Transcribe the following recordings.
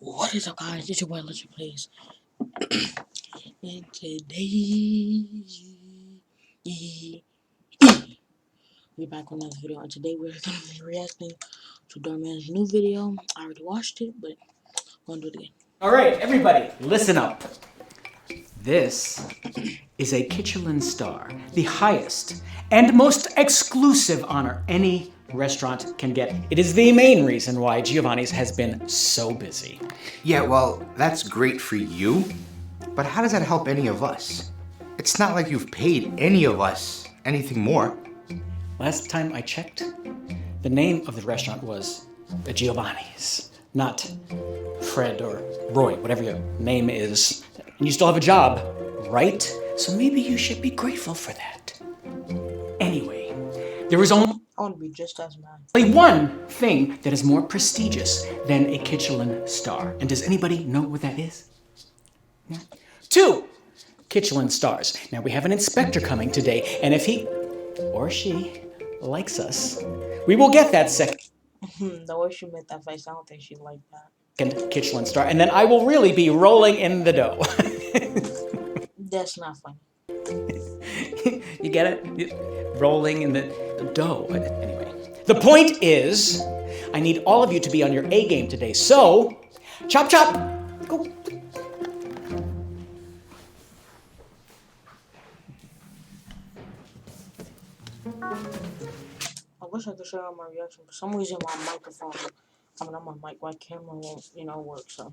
What is up, guys? It's your boy, Let You Please. And today, we're back with another video. And today, we're going to be reacting to Darman's new video. I already watched it, but I'm going to do it again. Alright, everybody, listen up. This is a Michelin star, the highest and most exclusive honor any restaurant can get. It is the main reason why Giovanni's has been so busy. Yeah, well, that's great for you, but how does that help any of us? It's not like you've paid any of us anything more. Last time I checked, the name of the restaurant was Giovanni's, not Fred or Roy, whatever your name is. And you still have a job, right? So maybe you should be grateful for that. Anyway, there is only I want to be just as mad. one thing that is more prestigious than a Michelin star. And does anybody know what that is? Yeah. 2 Michelin stars. Now we have an inspector coming today, and if he or she likes us, we will get that second The way she made that face, I don't think she liked that. Michelin star, and then I will really be rolling in the dough. That's not funny. You get it? Rolling in the dough. Anyway, the point is, I need all of you to be on your A game today. So, chop chop, go. I wish I could show you my reaction. For some reason, my microphone, on my mic, my camera won't, work, so.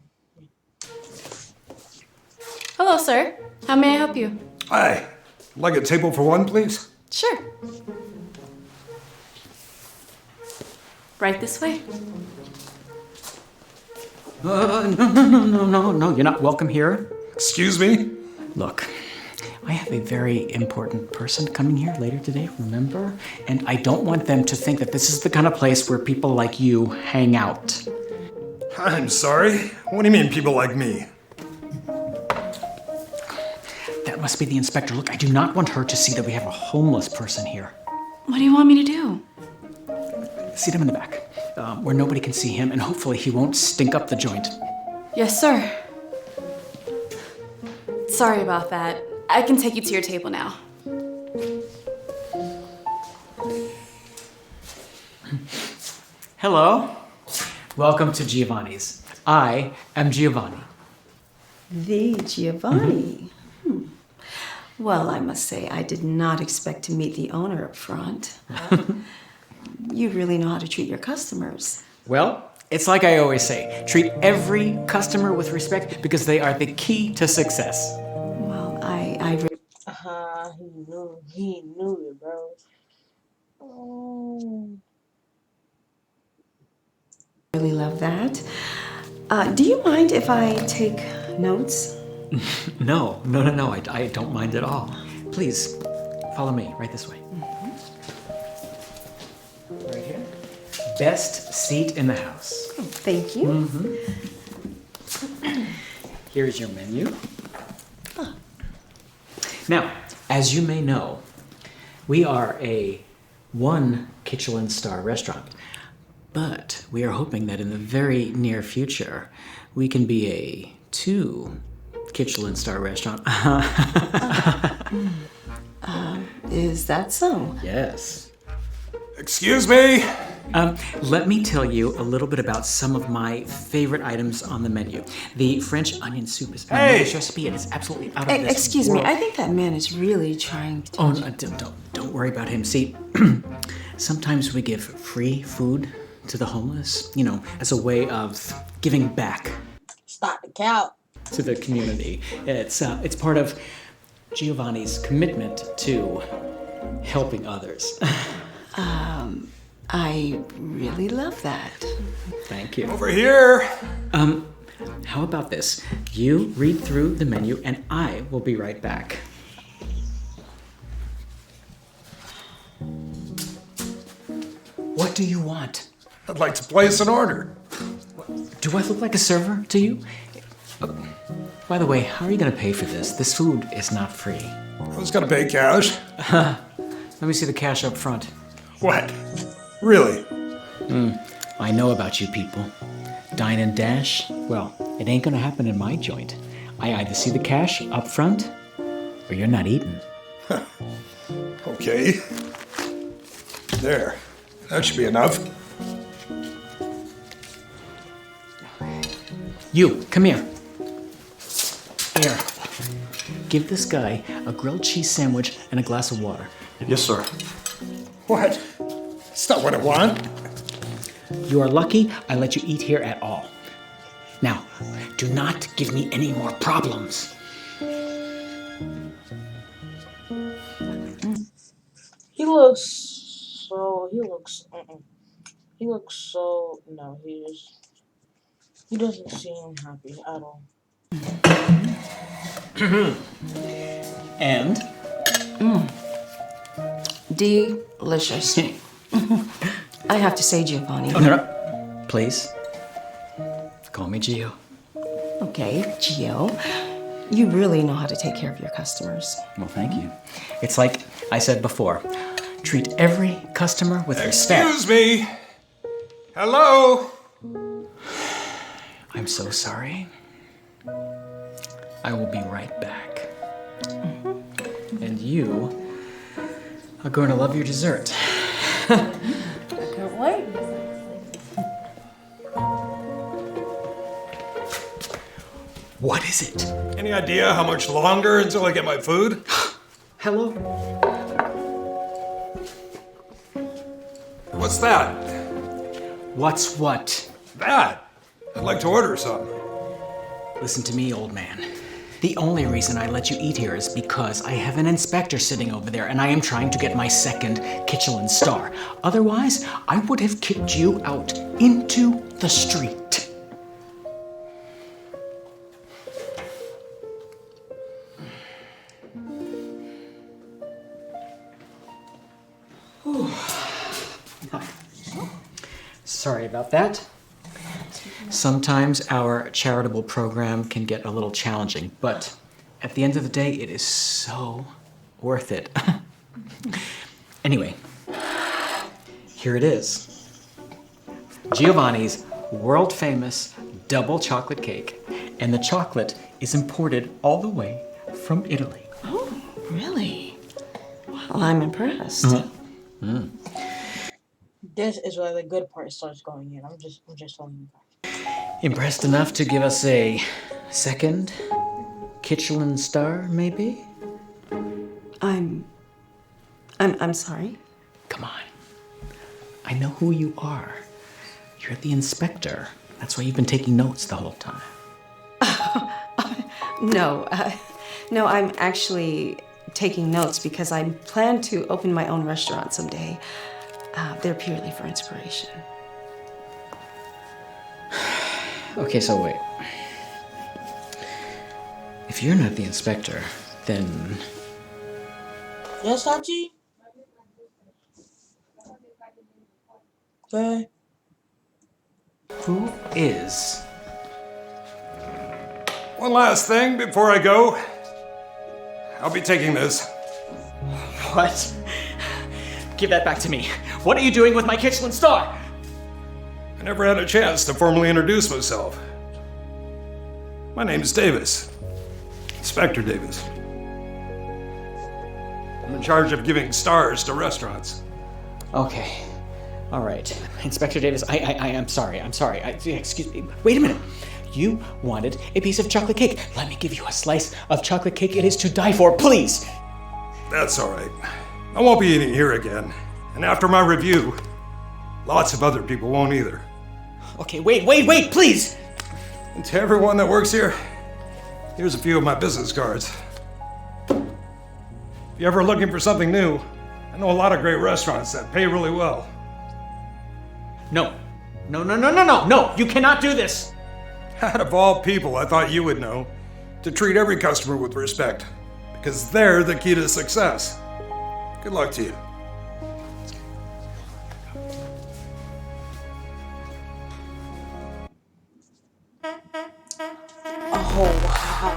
Hello, sir. How may I help you? Hi. Like a table for one, please? Sure. Right this way. No, you're not welcome here. Excuse me? Look, I have a very important person coming here later today, remember? And I don't want them to think that this is the kind of place where people like you hang out. I'm sorry. What do you mean, people like me? That must be the inspector. Look, I do not want her to see that we have a homeless person here. What do you want me to do? Seat him in the back, where nobody can see him, and hopefully he won't stink up the joint. Yes, sir. Sorry about that. I can take you to your table now. Hello. Welcome to Giovanni's. I am Giovanni. The Giovanni. Well, I must say, I did not expect to meet the owner up front. You really know how to treat your customers. Well, it's like I always say, treat every customer with respect because they are the key to success. Well, He knew it, bro. Oh. really love that. Do you mind if I take notes? No, I don't mind at all. Please, follow me, right this way. Right here. Best seat in the house. Oh, thank you. Here's your menu. Now, as you may know, we are a 1 Michelin star restaurant, but we are hoping that in the very near future, we can be a 2 Michelin star restaurant. Is that so? Yes. Excuse me? Let me tell you a little bit about some of my favorite items on the menu. The French onion soup is my mother's recipe. It is absolutely out of this Excuse me, world. I think that man is really trying to... Oh, no, don't worry about him. See, sometimes we give free food to the homeless, as a way of giving back Stop the cow. to the community. It's part of Giovanni's commitment to helping others. I really love that. Thank you. Over here. How about this? You read through the menu and I will be right back. What do you want? I'd like to place an order. Do I look like a server to you? By the way, how are you going to pay for this? This food is not free. I was gonna pay cash. Let me see the cash up front. What? Really? I know about you people. dine and dash? Well, it ain't gonna happen in my joint. I either see the cash up front, or you're not eating. Okay. There. That should be enough. You, come here. Here. Give this guy a grilled cheese sandwich and a glass of water. Yes, sir. What? That's not what I want. You are lucky I let you eat here at all. Now, do not give me any more problems. He looks so, no, he doesn't seem happy at all. And? Delicious. I have to say, Giovanni. Oh, no. Please. Call me Gio. Okay, Gio. You really know how to take care of your customers. Well, thank you. It's like I said before, treat every customer with respect. Excuse me. Hello? I'm so sorry. I will be right back. And you are going to love your dessert. Can't wait. What is it? Any idea how much longer until I get my food? Hello? What's that? What's what? That. I'd like to order some. Listen to me, old man. The only reason I let you eat here is because I have an inspector sitting over there and I am trying to get my second Michelin star. Otherwise, I would have kicked you out into the street. Sorry about that. Sometimes our charitable program can get a little challenging, but at the end of the day, it is so worth it. Anyway, here it is. Giovanni's world-famous double chocolate cake, and the chocolate is imported all the way from Italy. Oh, really? Well, I'm impressed. This is where the good part starts going in. I'm just telling you that. Impressed enough to give us a second Michelin star, maybe? I'm sorry. Come on. I know who you are. You're the inspector. That's why you've been taking notes the whole time. No, I'm actually taking notes because I plan to open my own restaurant someday. They're purely for inspiration. Okay, so wait. If you're not the inspector, then... Yes, Hachi? Okay. Who is? One last thing before I go. I'll be taking this. What? Give that back to me. What are you doing with my Michelin star? I never had a chance to formally introduce myself. My name's Davis. Inspector Davis. I'm in charge of giving stars to restaurants. Okay. All right. Inspector Davis, I am sorry. Excuse me. Wait a minute. You wanted a piece of chocolate cake. Let me give you a slice of chocolate cake. It is to die for, please. That's all right. I won't be eating here again. And after my review, lots of other people won't either. Okay, wait, please. And to everyone that works here, here's a few of my business cards. If you're ever looking for something new, I know a lot of great restaurants that pay really well. No, you cannot do this. Out of all people, I thought you would know to treat every customer with respect, because they're the key to success. Good luck to you. Oh, wow.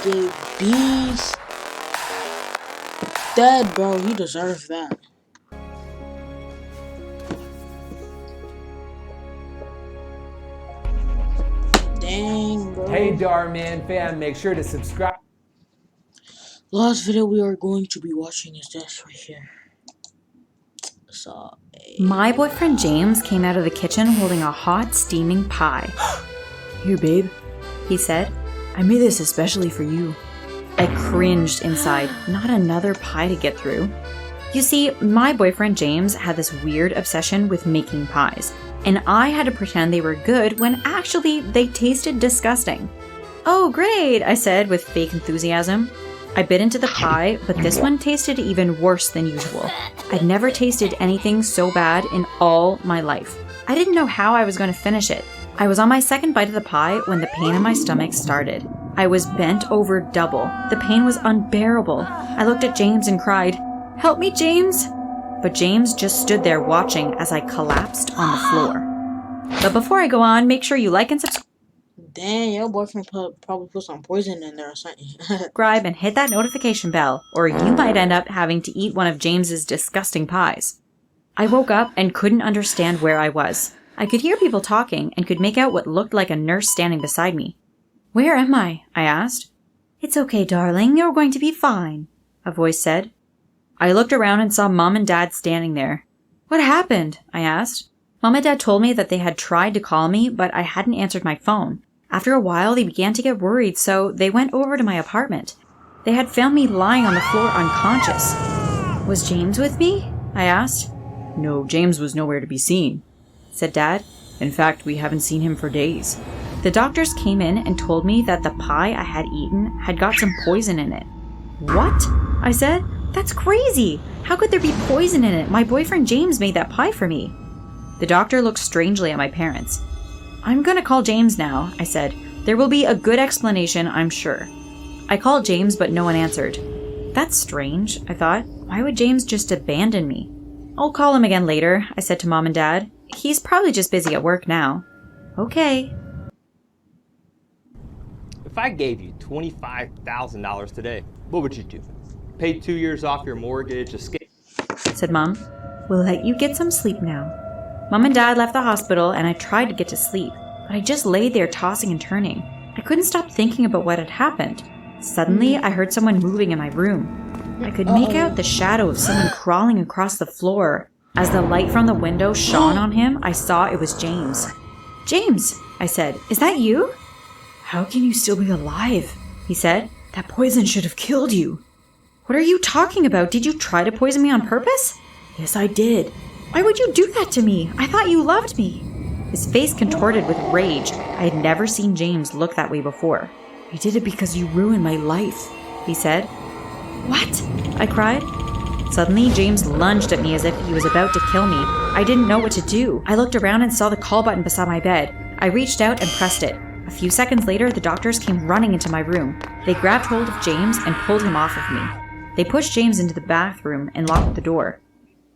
The beast. Dead, bro. He deserves that. Dang, bro. Hey, Dhar Man fam, make sure to subscribe. Last video we are going to be watching is this right here. So, My boyfriend James came out of the kitchen holding a hot, steaming pie. Here, babe, he said. I made this especially for you. I cringed inside. Not another pie to get through. You see, my boyfriend James had this weird obsession with making pies, and I had to pretend they were good when actually they tasted disgusting. Oh, great, I said with fake enthusiasm. I bit into the pie, but this one tasted even worse than usual. I'd never tasted anything so bad in all my life. I didn't know how I was going to finish it. I was on my second bite of the pie when the pain in my stomach started. I was bent over double. The pain was unbearable. I looked at James and cried, "Help me, James!" But James just stood there watching as I collapsed on the floor. But before I go on, make sure you like and dang, your boyfriend probably put some poison in there or something. subscribe and hit that notification bell, or you might end up having to eat one of James's disgusting pies. I woke up and couldn't understand where I was. I could hear people talking and could make out what looked like a nurse standing beside me. "Where am I?" I asked. "It's okay, darling. You're going to be fine," a voice said. I looked around and saw Mom and Dad standing there. "What happened?" I asked. Mom and Dad told me that they had tried to call me, but I hadn't answered my phone. After a while, they began to get worried, so they went over to my apartment. They had found me lying on the floor unconscious. "Was James with me?" I asked. "No, James was nowhere to be seen," said Dad. "In fact, we haven't seen him for days." The doctors came in and told me that the pie I had eaten had got some poison in it. "What?" I said. "That's crazy! How could there be poison in it? My boyfriend James made that pie for me." The doctor looked strangely at my parents. "I'm gonna call James now," I said. "There will be a good explanation, I'm sure." I called James, but no one answered. That's strange, I thought. Why would James just abandon me? "I'll call him again later," I said to Mom and Dad. "He's probably just busy at work now." "Okay." If I gave you $25,000 today, what would you do? Pay 2 years off your mortgage, escape? Said Mom. "We'll let you get some sleep now." Mom and Dad left the hospital and I tried to get to sleep, but I just lay there tossing and turning. I couldn't stop thinking about what had happened. Suddenly, I heard someone moving in my room. I could make out the shadow of someone crawling across the floor. As the light from the window shone on him, I saw it was James. "James," I said, "is that you?" "How can you still be alive?" he said. "That poison should have killed you." "What are you talking about? Did you try to poison me on purpose?" "Yes, I did." "Why would you do that to me? I thought you loved me." His face contorted with rage. I had never seen James look that way before. "I did it because you ruined my life," he said. "What?" I cried. Suddenly, James lunged at me as if he was about to kill me. I didn't know what to do. I looked around and saw the call button beside my bed. I reached out and pressed it. A few seconds later, the doctors came running into my room. They grabbed hold of James and pulled him off of me. They pushed James into the bathroom and locked the door.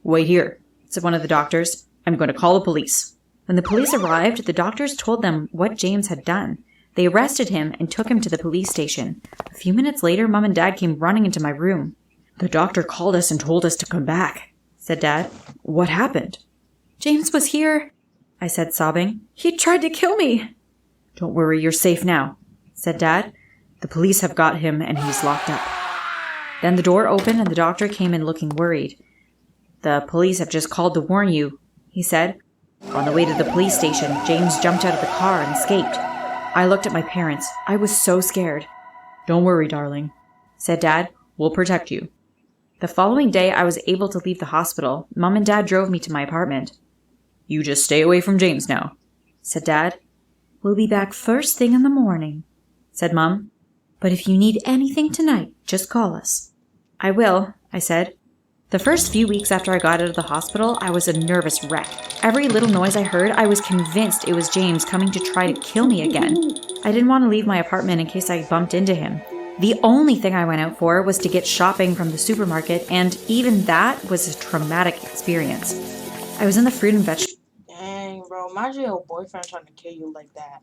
"Wait here," said one of the doctors. "I'm going to call the police." When the police arrived, the doctors told them what James had done. They arrested him and took him to the police station. A few minutes later, Mom and Dad came running into my room. "The doctor called us and told us to come back," said Dad. "What happened?" "James was here," I said, sobbing. "He tried to kill me." "Don't worry, you're safe now," said Dad. "The police have got him and he's locked up." Then the door opened and the doctor came in looking worried. "The police have just called to warn you," he said. On the way to the police station, James jumped out of the car and escaped. I looked at my parents. I was so scared. "Don't worry, darling," said Dad. "We'll protect you." The following day, I was able to leave the hospital. Mom and Dad drove me to my apartment. "You just stay away from James now," said Dad. "We'll be back first thing in the morning," said Mom. "But if you need anything tonight, just call us." "I will," I said. The first few weeks after I got out of the hospital, I was a nervous wreck. Every little noise I heard, I was convinced it was James coming to try to kill me again. I didn't want to leave my apartment in case I bumped into him. The only thing I went out for was to get shopping from the supermarket, and even that was a traumatic experience. I was in the fruit and vegetable Dang, bro. Imagine your boyfriend trying to kill you like that.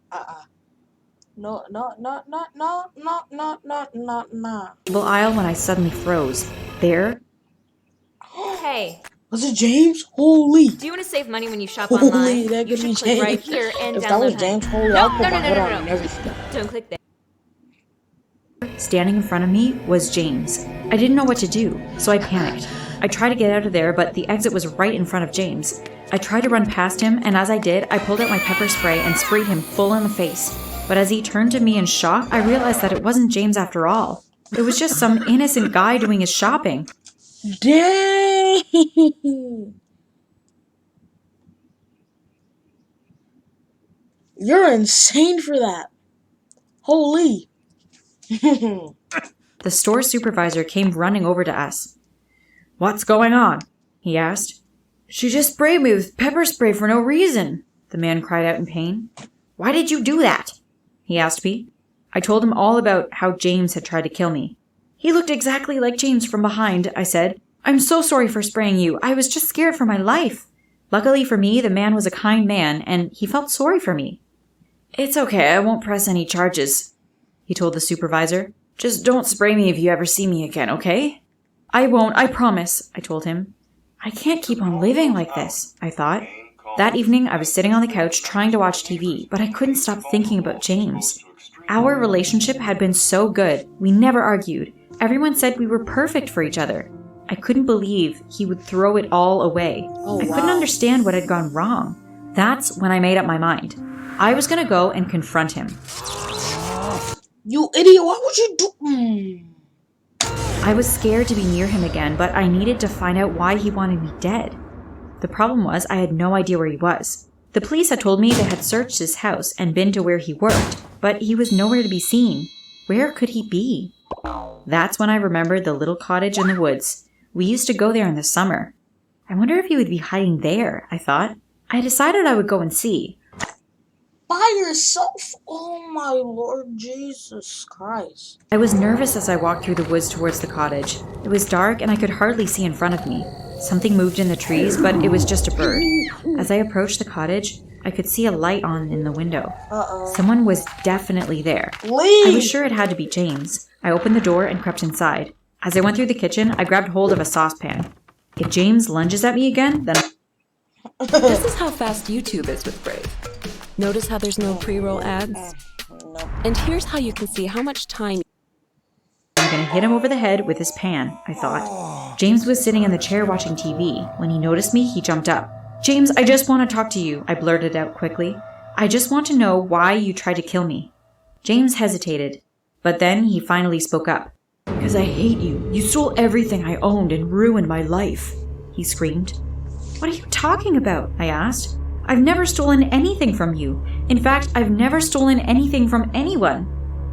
No, no, no, no, no, no, no, no, no, no. aisle when I suddenly froze. There. Hey, Was it James? Holy. Do you want to save money when you shop Holy, online? that You could be should click right James. here and If download that was Honey. James, holy, No, I'll no, put no, my no, head no, out no, and no. everything. Don't click there. Standing in front of me was James. I didn't know what to do, so I panicked. I tried to get out of there, but the exit was right in front of James. I tried to run past him, and as I did, I pulled out my pepper spray and sprayed him full in the face. But as he turned to me in shock, I realized that it wasn't James after all. It was just some innocent guy doing his shopping. Dang. You're insane for that. Holy. The store supervisor came running over to us. "What's going on?" he asked. "She just sprayed me with pepper spray for no reason," the man cried out in pain. "Why did you do that?" he asked me. I told him all about how James had tried to kill me. "He looked exactly like James from behind," I said. "I'm so sorry for spraying you. I was just scared for my life." Luckily for me, the man was a kind man, and he felt sorry for me. "It's okay, I won't press any charges," he told the supervisor. "Just don't spray me if you ever see me again, okay?" "I won't, I promise," I told him. I can't keep on living like this, I thought. That evening, I was sitting on the couch trying to watch TV, but I couldn't stop thinking about James. Our relationship had been so good. We never argued. Everyone said we were perfect for each other. I couldn't believe he would throw it all away. I couldn't understand what had gone wrong. That's when I made up my mind. I was going to go and confront him. You idiot, why would you do... I was scared to be near him again, but I needed to find out why he wanted me dead. The problem was I had no idea where he was. The police had told me they had searched his house and been to where he worked, but he was nowhere to be seen. Where could he be? That's when I remembered the little cottage in the woods. We used to go there in the summer. I wonder if he would be hiding there, I thought. I decided I would go and see. By yourself? Oh my Lord Jesus Christ. I was nervous as I walked through the woods towards the cottage. It was dark and I could hardly see in front of me. Something moved in the trees, but it was just a bird. As I approached the cottage, I could see a light on in the window. Someone was definitely there. Leave. I was sure it had to be James. I opened the door and crept inside. As I went through the kitchen, I grabbed hold of a saucepan. If James lunges at me again, then... This is how fast YouTube is with Brave. Notice how there's no pre-roll ads? And here's how you can see how much time... I'm gonna hit him over the head with his pan, I thought. James was sitting in the chair watching TV. When he noticed me, he jumped up. "James, I just want to talk to you," I blurted out quickly. "I just want to know why you tried to kill me." James hesitated, but then he finally spoke up. "Because I hate you. You stole everything I owned and ruined my life," he screamed. "What are you talking about?" I asked. "I've never stolen anything from you. In fact, I've never stolen anything from anyone."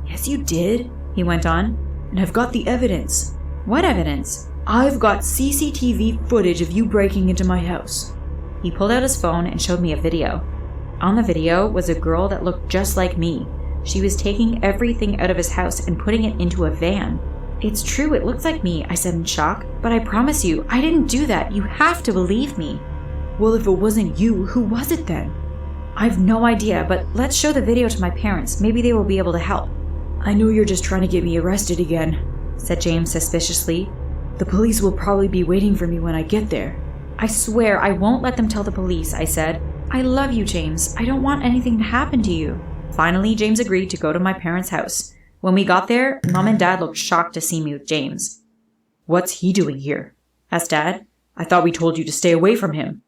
"Yes, you did," he went on. "And I've got the evidence." "What evidence?" "I've got CCTV footage of you breaking into my house." He pulled out his phone and showed me a video. On the video was a girl that looked just like me. She was taking everything out of his house and putting it into a van. "It's true, it looks like me," I said in shock. "But I promise you, I didn't do that. You have to believe me." "Well, if it wasn't you, who was it then?" "I've no idea, but let's show the video to my parents. Maybe they will be able to help." "I know you're just trying to get me arrested again," said James suspiciously. "The police will probably be waiting for me when I get there." "I swear I won't let them tell the police," I said. "I love you, James. I don't want anything to happen to you." Finally, James agreed to go to my parents' house. When we got there, Mom and Dad looked shocked to see me with James. "What's he doing here?" asked Dad. "I thought we told you to stay away from him."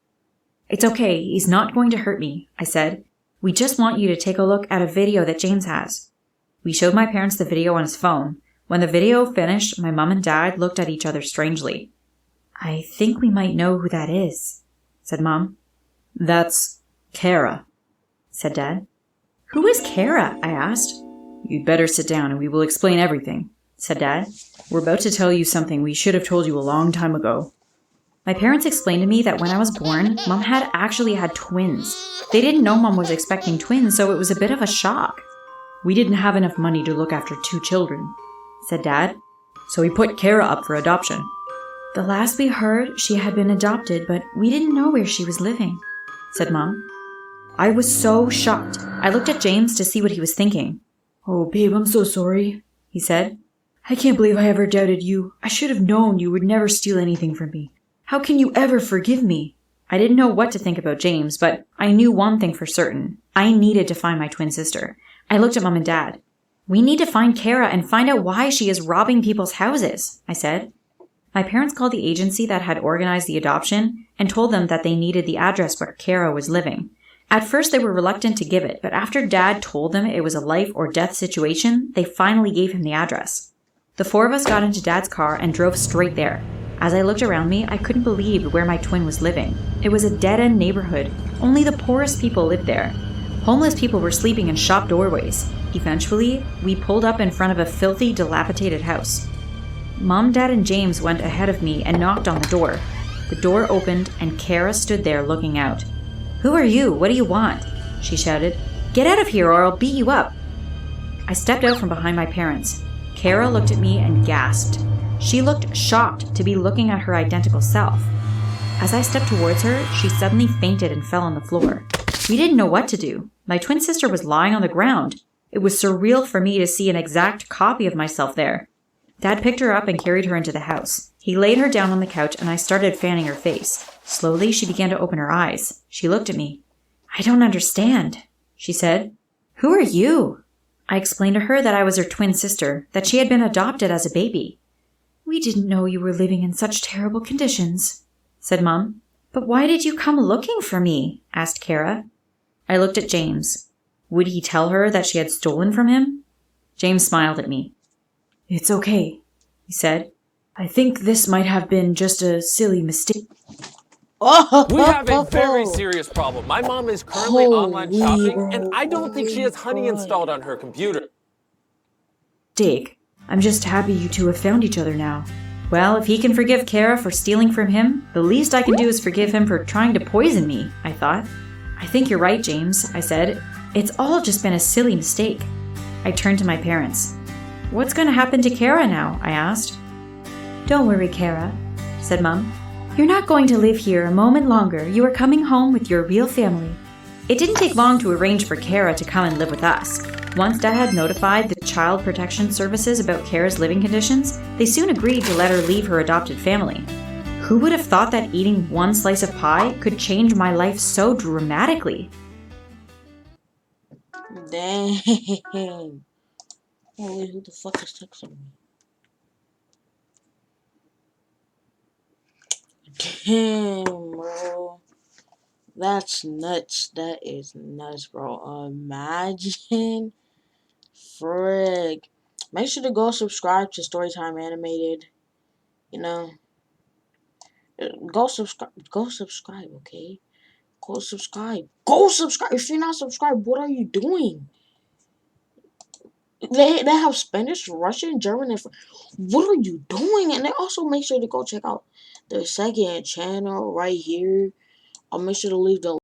"It's okay. He's not going to hurt me," I said. "We just want you to take a look at a video that James has." We showed my parents the video on his phone. When the video finished, my mom and Dad looked at each other strangely. "I think we might know who that is," said Mom. "That's Kara," said Dad. "Who is Kara?" I asked. "You'd better sit down and we will explain everything," said Dad. "We're about to tell you something we should have told you a long time ago." My parents explained to me that when I was born, Mom had actually had twins. They didn't know Mom was expecting twins, so it was a bit of a shock. "We didn't have enough money to look after 2 children," said Dad. "So we put Kara up for adoption." "The last we heard, she had been adopted, but we didn't know where she was living," said Mom. I was so shocked. I looked at James to see what he was thinking. "Oh, babe, I'm so sorry," he said. "I can't believe I ever doubted you. I should have known you would never steal anything from me. How can you ever forgive me? I didn't know what to think about James, but I knew one thing for certain. I needed to find my twin sister. I looked at Mom and Dad. We need to find Kara and find out why she is robbing people's houses, I said. My parents called the agency that had organized the adoption and told them that they needed the address where Kara was living. At first, they were reluctant to give it, but after Dad told them it was a life or death situation, they finally gave him the address. The four of us got into Dad's car and drove straight there. As I looked around me, I couldn't believe where my twin was living. It was a dead-end neighborhood. Only the poorest people lived there. Homeless people were sleeping in shop doorways. Eventually, we pulled up in front of a filthy, dilapidated house. Mom, Dad, and James went ahead of me and knocked on the door. The door opened, and Kara stood there looking out. "Who are you? What do you want?" she shouted. "Get out of here or I'll beat you up." I stepped out from behind my parents. Kara looked at me and gasped. She looked shocked to be looking at her identical self. As I stepped towards her, she suddenly fainted and fell on the floor. We didn't know what to do. My twin sister was lying on the ground. It was surreal for me to see an exact copy of myself there. Dad picked her up and carried her into the house. He laid her down on the couch and I started fanning her face. Slowly, she began to open her eyes. She looked at me. "I don't understand," she said. "Who are you?" I explained to her that I was her twin sister, that she had been adopted as a baby. "We didn't know you were living in such terrible conditions," said Mom. "But why did you come looking for me?" asked Kara. I looked at James. Would he tell her that she had stolen from him? James smiled at me. "It's okay," he said. "I think this might have been just a silly mistake." We have a very serious problem. My mom is currently online shopping, and I don't think she has honey installed on her computer. "Dig, I'm just happy you two have found each other now." Well, if he can forgive Kara for stealing from him, the least I can do is forgive him for trying to poison me, I thought. "I think you're right, James," I said. "It's all just been a silly mistake." I turned to my parents. "What's going to happen to Kara now?" I asked. "Don't worry, Kara," said Mom. "You're not going to live here a moment longer. You are coming home with your real family." It didn't take long to arrange for Kara to come and live with us. Once Dad had notified the Child Protection Services about Kara's living conditions, they soon agreed to let her leave her adopted family. Who would have thought that eating one slice of pie could change my life so dramatically? Dang. Oh wait, who the fuck is texting me? Damn, bro. That's nuts. That is nuts, bro. Imagine. Frick. Make sure to go subscribe to Storytime Animated. You know. Go subscribe. Go subscribe, okay? Go subscribe. Go subscribe. If you're not subscribed, what are you doing? They have Spanish, Russian, German, and what are you doing? And they also make sure to go check out their second channel right here. I'll make sure to leave the